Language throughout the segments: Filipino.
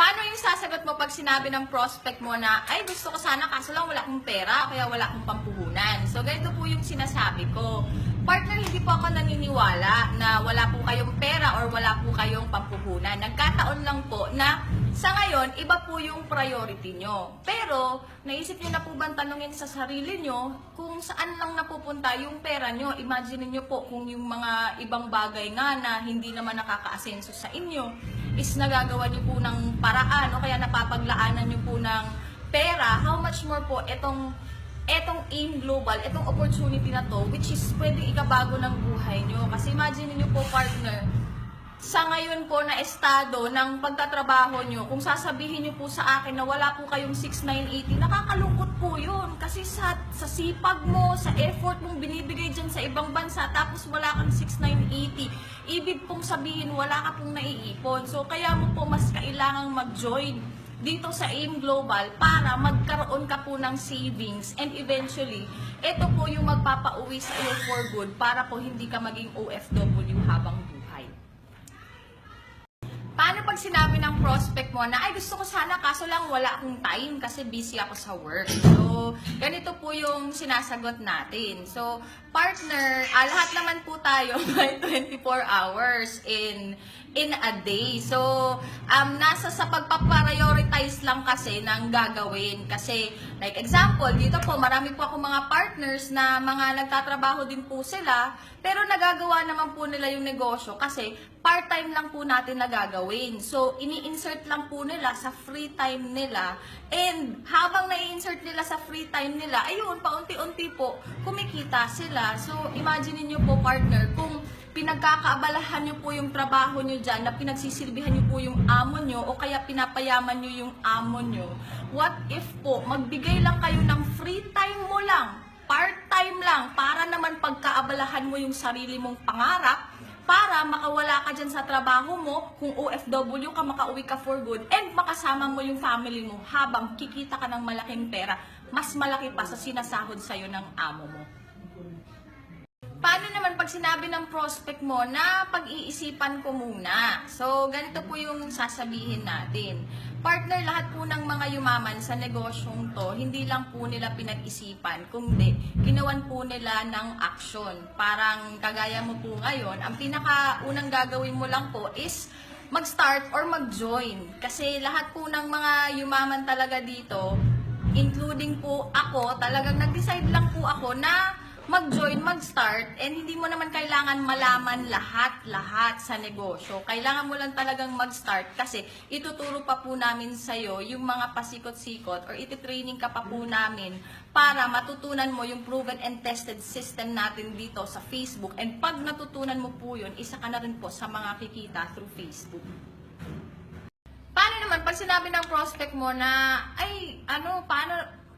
Paano yung sasagot mo pag sinabi ng prospect mo na, ay gusto ko sana kaso lang wala akong pera, kaya wala akong pampuhunan. So ganito po yung sinasabi ko. Partner, hindi po ako naniniwala na wala po kayong pera or wala po kayong pampuhunan. Nagkataon lang po na sa ngayon, iba po yung priority nyo. Pero, naisip nyo na po bang tanungin sa sarili nyo kung saan lang napupunta yung pera nyo? Imagine nyo po kung yung mga ibang bagay nga na hindi naman nakaka-asenso sa inyo is nagagawa nyo po ng paraan o kaya napapaglaanan nyo po ng pera, how much more po etong AIM Global, itong opportunity na to, which is pwedeng ikabago ng buhay nyo. Kasi imagine niyo po, partner, sa ngayon po na estado ng pagtatrabaho nyo, kung sasabihin nyo po sa akin na wala po kayong 6,980, nakakalungkot po yun. Kasi sa sipag mo, sa effort mong binibigay dyan sa ibang bansa, tapos wala kang 6,980, ibig pong sabihin wala ka pong naiipon. So kaya mo po mas kailangang mag-join dito sa AIM Global para magkaroon ka po ng savings and eventually, ito po yung magpapauwi sa iyo for good para po hindi ka maging OFW habang buhay. Paano pag sinabi ng prospect mo na, ay gusto ko sana kaso lang wala akong time kasi busy ako sa work. So, ganito po yung sinasagot natin. So, partner, lahat naman po tayo by 24 hours in a day. So, nasa sa pagpaprioritize lang kasi ng gagawin. Kasi, like example, dito po, marami po ako mga partners na mga nagtatrabaho din po sila, pero nagagawa naman po nila yung negosyo kasi part-time lang po natin nagagawin. So, ini-insert lang po nila sa free time nila. And, habang nai-insert nila sa free time nila, ayun, paunti-unti po, kumikita sila. So, imagine niyo po, partner, kung pinagkakaabalahan nyo po yung trabaho nyo dyan, na pinagsisilbihan nyo po yung amo nyo, o kaya pinapayaman nyo yung amo nyo, what if po, magbigay lang kayo ng free time mo lang, part-time lang, para naman pagkaabalahan mo yung sarili mong pangarap, para makawala ka dyan sa trabaho mo, kung OFW ka, makauwi ka for good, and makasama mo yung family mo habang kikita ka ng malaking pera, mas malaki pa sa sinasahod sa'yo ng amo mo. Paano naman pag sinabi ng prospect mo na pag-iisipan ko muna? So, ganito po yung sasabihin natin. Partner, lahat po ng mga yumaman sa negosyong to, hindi lang po nila pinag-isipan, kundi ginawan po nila ng action. Parang kagaya mo po ngayon, ang pinakaunang gagawin mo lang po is mag-start or mag-join. Kasi lahat po ng mga yumaman talaga dito, including po ako, talagang nag-decide lang po ako na mag-join, mag-start, and hindi mo naman kailangan malaman lahat sa negosyo. Kailangan mo lang talagang mag-start kasi ituturo pa po namin sa'yo yung mga pasikot-sikot or ititraining ka pa po namin para matutunan mo yung proven and tested system natin dito sa Facebook. And pag natutunan mo po yun, isa ka na rin po sa mga kikita through Facebook. Paano naman pag sinabi ng prospect mo na, ay, paano,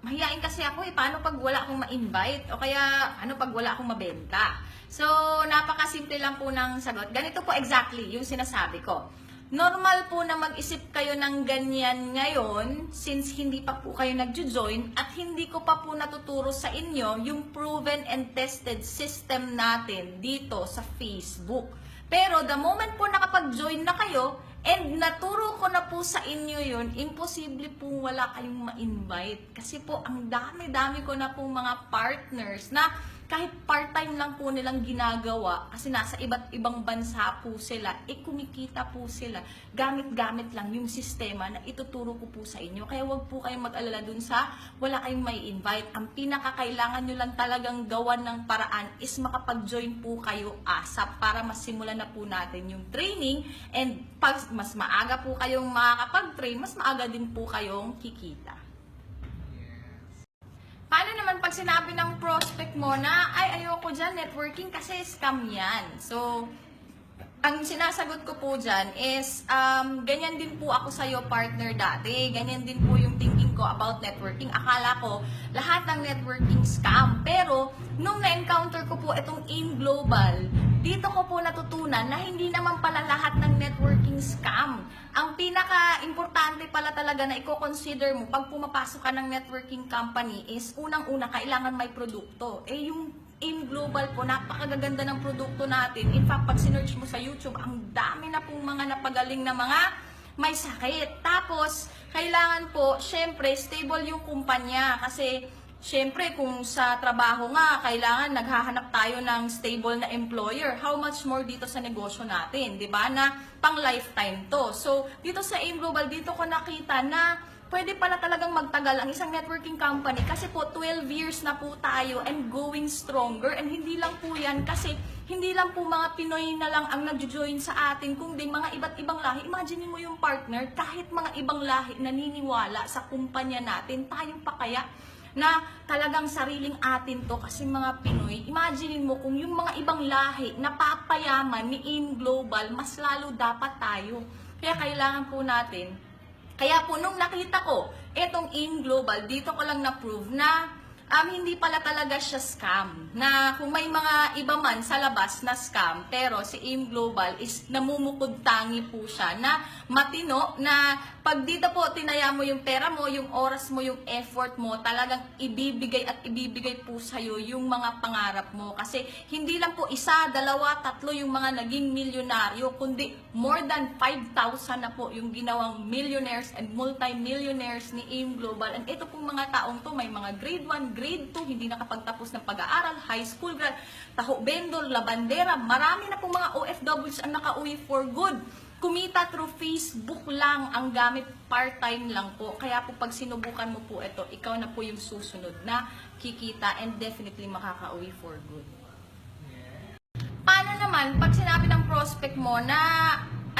mahihain kasi ako paano pag wala akong ma-invite? O kaya, pag wala akong mabenta? So, napakasimple lang po ng sagot. Ganito po exactly yung sinasabi ko. Normal po na mag-isip kayo ng ganyan ngayon since hindi pa po kayo nagjo-join at hindi ko pa po natuturo sa inyo yung proven and tested system natin dito sa Facebook. Pero the moment po nakapag-join na kayo, and naturo ko na po sa inyo yun, imposible po wala kayong ma-invite. Kasi po, ang dami-dami ko na po mga partners na kahit part-time lang po nilang ginagawa, kasi nasa iba't ibang bansa po sila, kumikita po sila. Gamit-gamit lang yung sistema na ituturo ko po sa inyo. Kaya wag po kayong mag-alala dun sa wala kayong may invite. Ang pinakakailangan nyo lang talagang gawan ng paraan is makapag-join po kayo ASAP para masimulan na po natin yung training. And pag mas maaga po kayong makakapag-train, mas maaga din po kayong kikita. Paano naman pag sinabi ng prospect mo na, ay ayoko dyan, networking kasi scam yan. So, ang sinasagot ko po dyan is, ganyan din po ako sa'yo partner dati. Ganyan din po yung thinking ko about networking. Akala ko, lahat ng networking scam. Pero, nung na-encounter ko po itong AIM Global, dito ko po natutunan na hindi naman pala lahat ng networking scam. Ang pinaka-importante pala talaga na i-consider mo pag pumapasok ka ng networking company is, unang-una, kailangan may produkto. Yung AIM Global po, napakagaganda ng produkto natin. In fact, pag sinearch mo sa YouTube, ang dami na pong mga napagaling na mga may sakit. Tapos, kailangan po, syempre, stable yung kumpanya. Kasi, syempre, kung sa trabaho nga, kailangan naghahanap tayo ng stable na employer. How much more dito sa negosyo natin, di ba? Na pang lifetime to. So, dito sa AIM Global, dito ko nakita na pwede pala talagang magtagal ang isang networking company kasi po 12 years na po tayo and going stronger, and hindi lang po yan kasi hindi lang po mga Pinoy na lang ang nag-join sa atin, kundi mga iba't ibang lahi. Imagine mo yung partner, kahit mga ibang lahi naniniwala sa kumpanya natin, tayo pa kaya na talagang sariling atin to kasi mga Pinoy. Imagine mo kung yung mga ibang lahi na papayaman ni AIM Global, mas lalo dapat tayo. Kaya kailangan po natin. Kaya po nung nakita ko etong AIM Global, dito ko lang na-prove na hindi pala talaga siya scam. Na kung may mga iba man sa labas na scam, pero si AIM Global is namumukod tangi po siya na matino, na pag dito po tinaya mo yung pera mo, yung oras mo, yung effort mo, talagang ibibigay at ibibigay po sa'yo yung mga pangarap mo. Kasi hindi lang po isa, dalawa, tatlo yung mga naging milyonaryo, kundi more than 5,000 na po yung ginawang millionaires and multi-millionaires ni AIM Global. And ito pong mga taong to, may mga grade 1, grade 2, hindi nakapagtapos ng pag-aaral, high school grad, taho vendor, labandera, marami na pong mga OFWs ang nakauwi for good. Kumita through Facebook lang ang gamit, part-time lang po. Kaya po pag sinubukan mo po ito, ikaw na po yung susunod na kikita and definitely makakauwi for good. Paano naman pag sinabi ng prospect mo na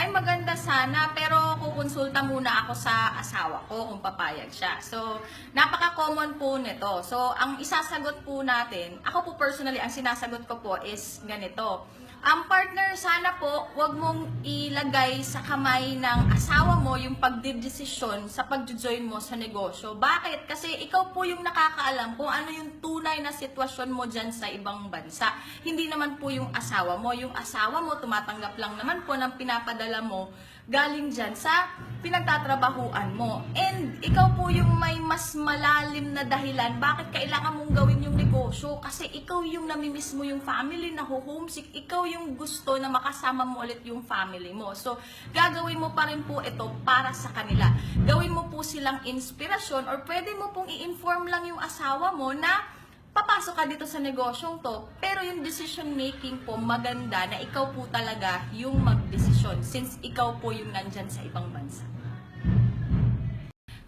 ay maganda sana pero kukonsulta muna ako sa asawa ko kung papayag siya. So, napaka-common po nito. So, ang isasagot po natin, ako po personally, ang sinasagot ko po is ganito. Ang partner, sana po, wag mong ilagay sa kamay ng asawa mo yung pagdidesisyon sa pag-join mo sa negosyo. Bakit? Kasi ikaw po yung nakakaalam kung ano yung tunay na sitwasyon mo dyan sa ibang bansa. Hindi naman po yung asawa mo. Yung asawa mo, tumatanggap lang naman po ng pinapadala mo galing dyan sa pinagtatrabahuan mo. And ikaw po yung may mas malalim na dahilan bakit kailangan mong gawin yung negosyo. Kasi ikaw yung namimiss mo yung family, na homesick. Ikaw yung gusto na makasama mo ulit yung family mo. So, gagawin mo pa rin po ito para sa kanila. Gawin mo po silang inspirasyon, or pwede mo pong i-inform lang yung asawa mo na papasok ka dito sa negosyong to, pero yung decision making po maganda na ikaw po talaga yung magdesisyon since ikaw po yung nandyan sa ibang bansa.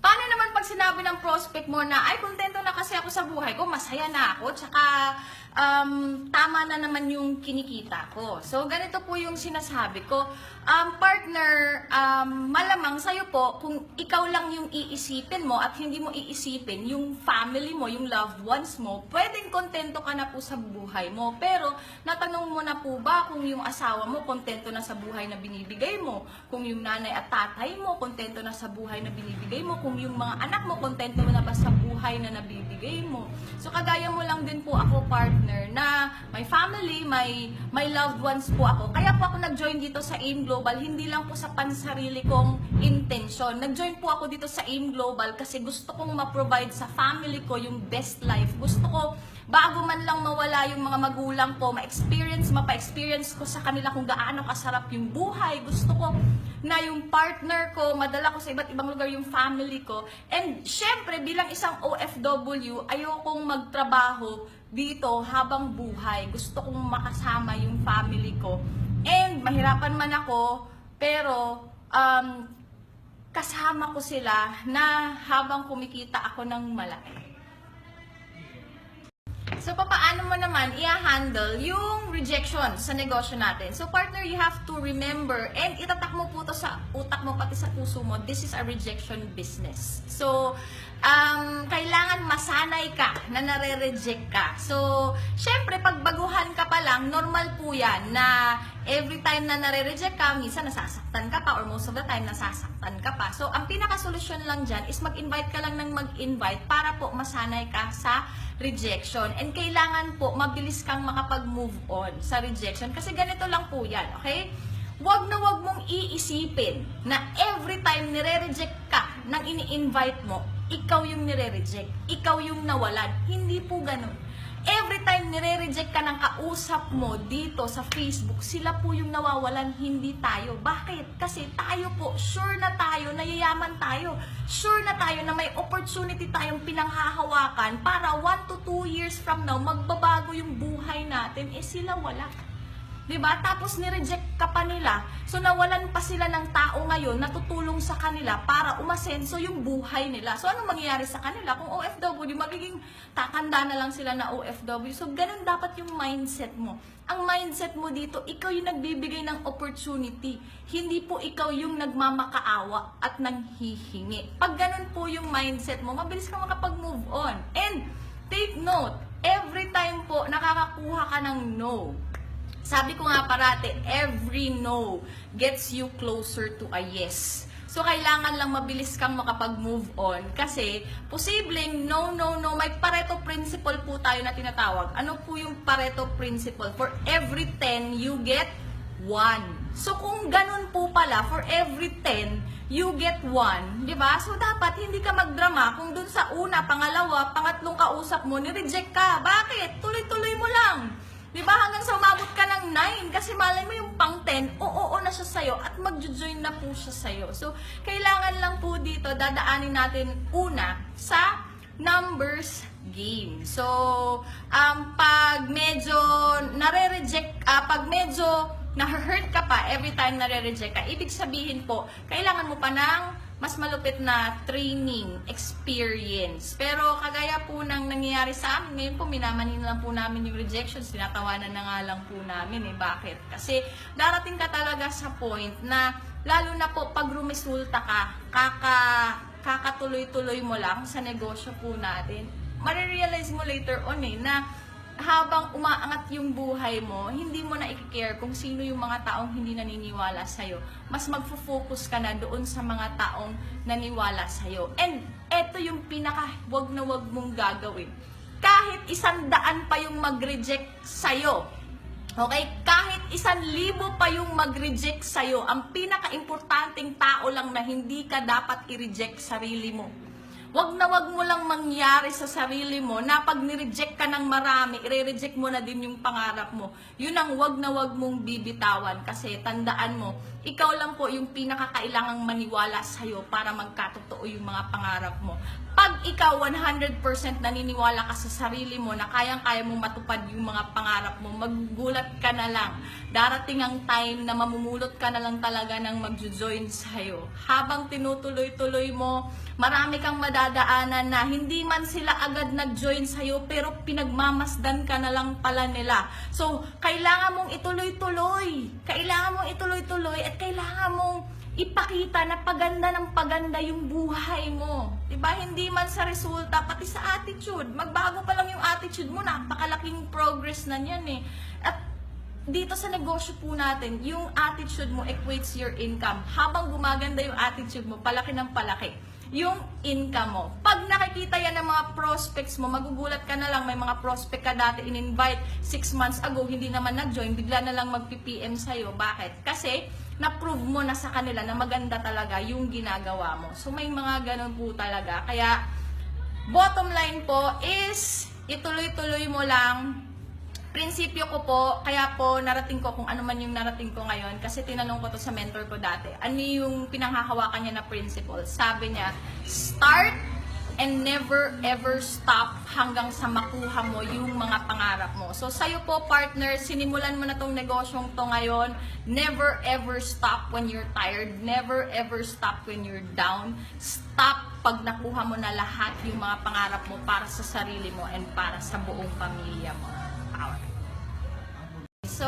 Paano naman pag sinabi ng prospect mo na ay kontento na kasi ako sa buhay ko, masaya na ako, tsaka tama na naman yung kinikita ko. So ganito po yung sinasabi ko. Partner, malamang sa'yo po kung ikaw lang yung iisipin mo at hindi mo iisipin yung family mo, yung loved ones mo, pwedeng kontento ka na po sa buhay mo. Pero natanong mo na po ba kung yung asawa mo kontento na sa buhay na binibigay mo? Kung yung nanay at tatay mo kontento na sa buhay na binibigay mo? Kung yung mga anak mo kontento na ba sa buhay na nabibigay mo? So kagaya mo lang din po ako, partner, na may family, may loved ones po ako. Kaya po ako nag-join dito sa AIM Global, hindi lang po sa pansarili kong intention. Nag-join po ako dito sa AIM Global kasi gusto kong ma-provide sa family ko yung best life. Gusto ko, bago man lang mawala yung mga magulang ko, mapa-experience ko sa kanila kung gaano kasarap yung buhay. Gusto ko na yung partner ko, madala ko sa iba't ibang lugar yung family ko. And syempre, bilang isang OFW, ayokong magtrabaho dito habang buhay. Gusto kong makasama yung family ko. And mahirapan man ako, pero kasama ko sila na habang kumikita ako ng malaki. So, paano mo naman i-handle yung rejection sa negosyo natin? So, partner, you have to remember, and itatak mo po to sa utak mo, pati sa puso mo, this is a rejection business. So, kailangan masanay ka na nare-reject ka. So, syempre, pag baguhan ka pa lang, normal po yan na every time na nare-reject ka, minsan nasasaktan ka pa, or most of the time nasasaktan ka pa. So, ang pinaka-solusyon lang dyan is mag-invite ka lang ng mag-invite para po masanay ka sa rejection. And kailangan po, mabilis kang makapag-move on sa rejection. Kasi ganito lang po yan, okay? Wag na wag mong iisipin na every time nire-reject ka ng ini-invite mo, ikaw yung nire-reject. Ikaw yung nawalan. Hindi po ganun. Every time nire-reject ka ng kausap mo dito sa Facebook, sila po yung nawawalan, hindi tayo. Bakit? Kasi tayo po, sure na tayo, nayayaman tayo. Sure na tayo na may opportunity tayong pinanghahawakan para 1 to 2 years from now, magbabago yung buhay natin. Eh sila wala. Diba? Tapos nireject ka pa nila. So nawalan pa sila ng tao ngayon na tutulong sa kanila para umasenso yung buhay nila. So anong mangyayari sa kanila? Kung OFW, magiging tatanda na lang sila na OFW. So ganun dapat yung mindset mo. Ang mindset mo dito, ikaw yung nagbibigay ng opportunity. Hindi po ikaw yung nagmamakaawa at nanghihingi. Pag ganun po yung mindset mo, mabilis ka makapag-move on. And take note, every time po nakakakuha ka ng no, sabi ko nga parate, every no gets you closer to a yes. So, kailangan lang mabilis kang makapag-move on. Kasi, posibleng no, may Pareto principle po tayo na tinatawag. Ano po yung Pareto principle? For every 10, you get 1. So, kung ganun po pala, for every 10, you get 1. Diba? So, dapat hindi ka magdrama kung dun sa una, pangalawa, pangatlong kausap mo, ni-reject ka. Bakit? Tuloy-tuloy mo lang. Diba? Hanggang sa umabot ka ng 9 kasi malay mo yung pang 10, oo na siya sa'yo at magjo-join na po siya sa'yo. So, kailangan lang po dito, dadaanin natin una sa numbers game. So, pag medyo nare-reject, pag medyo na-hurt ka pa every time nare-reject ka, ibig sabihin po, kailangan mo pa ng mas malupit na training, experience. Pero kagaya po ng nangyayari sa amin, ngayon po minamanin lang po namin yung rejections, tinatawanan na nga lang po namin eh. Bakit? Kasi darating ka talaga sa point na, lalo na po pag rumisulta ka, kakatuloy-tuloy mo lang sa negosyo po natin, marirealize mo later on eh, na habang umaangat yung buhay mo, hindi mo na i-care kung sino yung mga taong hindi naniniwala sa'yo. Mas magfo-focus ka na doon sa mga taong naniwala sa'yo. And eto yung pinaka-wag na wag mong gagawin. Kahit 100 pa yung mag-reject sa'yo, okay? Kahit 1,000 pa yung mag-reject sa'yo, ang pinaka-importanting tao lang na hindi ka dapat i-reject sarili mo. Wag na wag mo lang mangyari sa sarili mo na pag nireject ka ng marami, i-reject mo na din yung pangarap mo. Yun ang wag na wag mong bibitawan kasi tandaan mo, ikaw lang po yung pinakakailangang maniwala sa'yo para magkatotoo yung mga pangarap mo. Pag ikaw 100% naniniwala ka sa sarili mo na kayang-kaya mong matupad yung mga pangarap mo, magugulat ka na lang. Darating ang time na mamumulot ka na lang talaga ng magjo-join sa'yo. Habang tinutuloy-tuloy mo, marami kang madadaanan na hindi man sila agad nag-join sa'yo pero pinagmamasdan ka na lang pala nila. So, kailangan mong ituloy-tuloy. Kailangan mong ituloy-tuloy at kailangan mong ipakita na paganda ng paganda yung buhay mo. Diba? Hindi man sa resulta, pati sa attitude. Magbago pa lang yung attitude mo, napakalaking progress na yan eh. At dito sa negosyo po natin, yung attitude mo equates your income. Habang gumaganda yung attitude mo, palaki ng palaki yung income mo. Pag nakikita yan ng mga prospects mo, magugulat ka na lang, may mga prospect ka dati in-invite 6 months ago, hindi naman nag-join, bigla na lang mag-PPM sa'yo. Bakit? Kasi na-prove mo na sa kanila na maganda talaga yung ginagawa mo. So may mga ganun po talaga. Kaya bottom line po is ituloy-tuloy mo lang. Prinsipyo ko po, kaya po narating ko kung ano man yung narating ko ngayon kasi tinanong ko to sa mentor ko dati. Ano yung pinanghahawakan niya na principle? Sabi niya, start and never ever stop hanggang sa makuha mo yung mga pangarap mo. So sa'yo po partner, sinimulan mo na tong negosyong to ngayon. Never ever stop when you're tired. Never ever stop when you're down. Stop pag nakuha mo na lahat yung mga pangarap mo para sa sarili mo and para sa buong pamilya mo. So,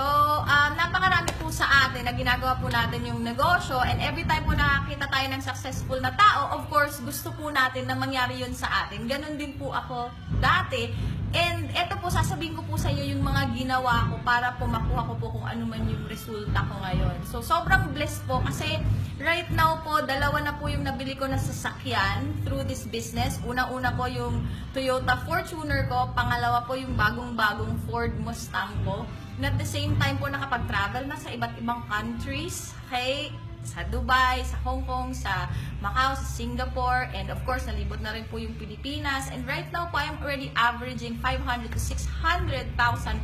napakarami po sa atin na ginagawa po natin yung negosyo and every time po nakakita tayo ng successful na tao, of course, gusto po natin na mangyari yun sa atin. Ganon din po ako dati. And eto po, sasabihin ko po sa inyo yung mga ginawa ko para po makuha ko po kung ano man yung resulta ko ngayon. So, sobrang blessed po kasi right now po, 2 na po yung nabili ko na sasakyan through this business. Una-una po yung Toyota Fortuner ko, pangalawa po yung bagong-bagong Ford Mustang ko. And at the same time po nakapag-travel na sa iba't ibang countries. Okay? sa Dubai, sa Hong Kong, sa Macau, sa Singapore, and of course, nalibot na rin po yung Pilipinas. And right now po, I'm already averaging 500 to 600,000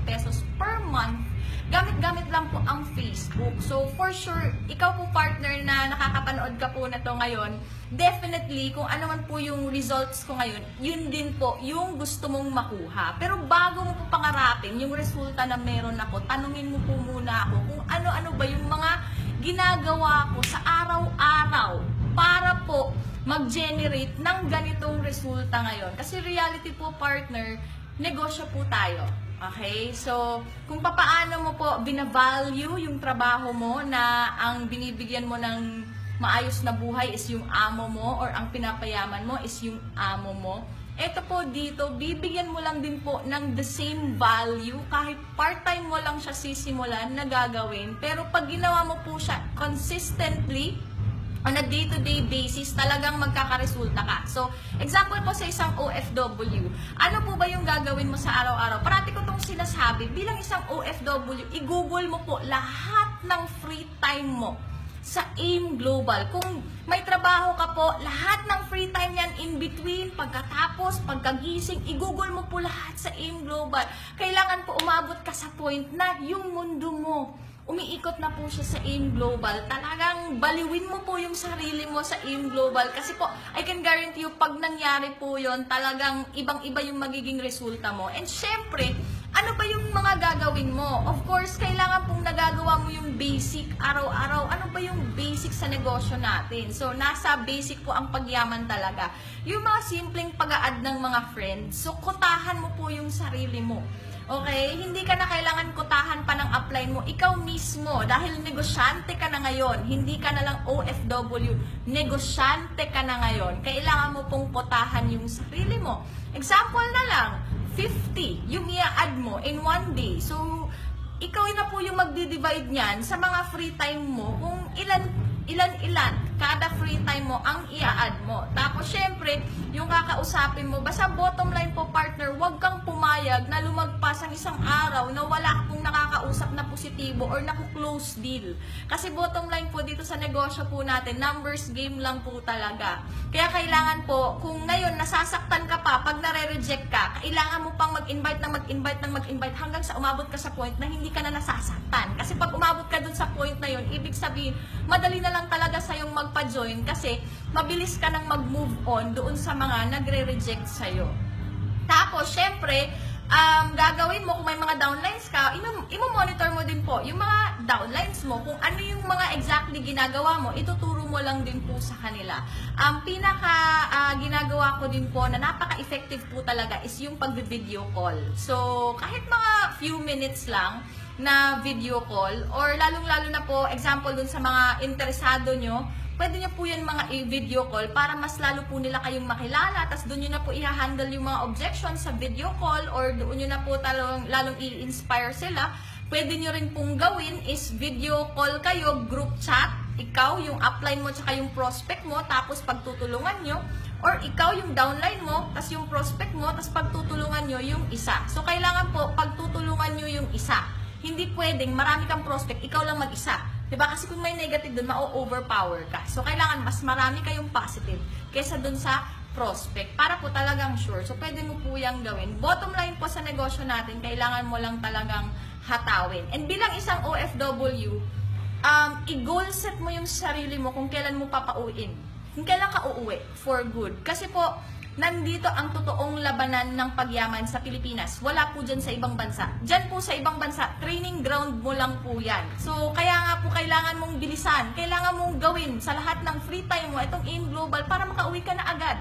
pesos per month. Gamit-gamit lang po ang Facebook. So, for sure, ikaw po partner na nakakapanood ka po na to ngayon, definitely, kung ano man po yung results ko ngayon, yun din po yung gusto mong makuha. Pero bago mo po pangarapin yung resulta na meron ako, tanungin mo po muna ako kung ano-ano ba yung mga ginagawa ko sa araw-araw para po mag-generate ng ganitong resulta ngayon. Kasi reality po, partner, negosyo po tayo. Okay? So, kung papaano mo po binavalue yung trabaho mo na ang binibigyan mo ng maayos na buhay is yung amo mo or ang pinapayaman mo is yung amo mo, eto po dito, bibigyan mo lang din po ng the same value kahit part-time mo lang siya sisimulan na gagawin. Pero pag ginawa mo po siya consistently, on a day-to-day basis, talagang magkakaresulta ka. So, example po sa isang OFW, ano po ba yung gagawin mo sa araw-araw? Parati ko itong sinasabi, bilang isang OFW, i-google mo po lahat ng free time mo sa AIM Global. Kung may trabaho ka po, lahat ng free time yan in between, pagkatapos, pagkagising, i-google mo po lahat sa AIM Global. Kailangan po umabot ka sa point na yung mundo mo umiikot na po siya sa AIM Global. Talagang baliwin mo po yung sarili mo sa AIM Global. Kasi po, I can guarantee you, pag nangyari po yon, talagang ibang-iba yung magiging resulta mo. And syempre, ano ba yung mga gagawin mo? Of course, kailangan pong nagagawa mo yung basic araw-araw. Ano ba yung basic sa negosyo natin? So, nasa basic po ang pagyaman talaga. Yung mga simpleng pag-a-add ng mga friends, so kotahan mo po yung sarili mo. Okay? Hindi ka na kailangan kotahan pa ng upline mo. Ikaw mismo, dahil negosyante ka na ngayon, hindi ka na lang OFW, negosyante ka na ngayon, kailangan mo pong kotahan yung sarili mo. Example na lang, 50 yung i-add mo in one day. So, ikaw na po yung magdi-divide niyan sa mga free time mo kung ilan kada free time mo ang i-add mo. Tapos, syempre, yung kakausapin mo, basta bottom line po, partner, huwag kang pumayag na lumagpas ang isang araw na wala akong nakakausap na positibo or naku-close deal. Kasi bottom line po dito sa negosyo po natin, numbers game lang po talaga. Kaya kailangan po, kung ngayon nasasaktan ka pa, pag nare-reject ka, kailangan mo pang mag-invite hanggang sa umabot ka sa point na hindi ka na nasasaktan. Kasi pag umabot ka dun sa point na yun, ibig sabihin, madali na lang talaga sa'yong magpa-join kasi mabilis ka nang mag-move on doon sa mga nagre-reject sa'yo. Tapos, syempre, gagawin mo kung may mga downlines ka, imo-monitor mo din po yung mga downlines mo, kung ano yung mga exactly ginagawa mo, ituturo mo lang din po sa kanila. Ang ginagawa ko din po na napaka-effective po talaga is yung pag-video call. So, kahit mga few minutes lang na video call, or lalong-lalo na po, example dun sa mga interesado nyo, pwede nyo po yan mga i-video call para mas lalo po nila kayong makilala, tapos doon nyo na po i-handle yung mga objections sa video call, or doon nyo na po lalong i-inspire sila. Pwede nyo rin pong gawin is video call kayo, group chat, ikaw, yung upline mo, tsaka yung prospect mo, tapos pagtutulungan nyo, or ikaw yung downline mo, tapos yung prospect mo, tapos pagtutulungan nyo yung isa. So, kailangan po, pagtutulungan nyo yung isa. Hindi pwedeng marami kang prospect, ikaw lang mag-isa. Diba? Kasi kung may negative dun, ma-overpower ka. So, kailangan mas marami kayong positive kaysa dun sa prospect para po talagang sure. So, pwede mo po yung gawin. Bottom line po sa negosyo natin, kailangan mo lang talagang hatawin. And bilang isang OFW, i-goal set mo yung sarili mo kung kailan mo papauwiin. Kung kailan ka uuwi for good. Kasi po, nandito ang totoong labanan ng pagyaman sa Pilipinas. Wala po dyan sa ibang bansa. Dyan po sa ibang bansa, training ground mo lang po yan. So, kaya nga po kailangan mong bilisan. Kailangan mong gawin sa lahat ng free time mo itong AIM Global para makauwi ka na agad.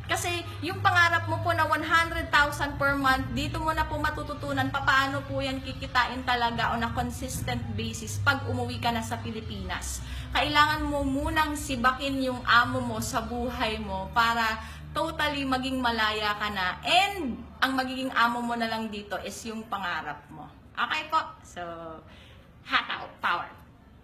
Kasi yung pangarap mo po na 100,000 per month, dito mo na po matututunan paano po yan kikitain talaga on a consistent basis pag umuwi ka na sa Pilipinas. Kailangan mo munang sibakin yung amo mo sa buhay mo para totally maging malaya ka na. And ang magiging amo mo na lang dito is yung pangarap mo. Okay po? So, hataw, power.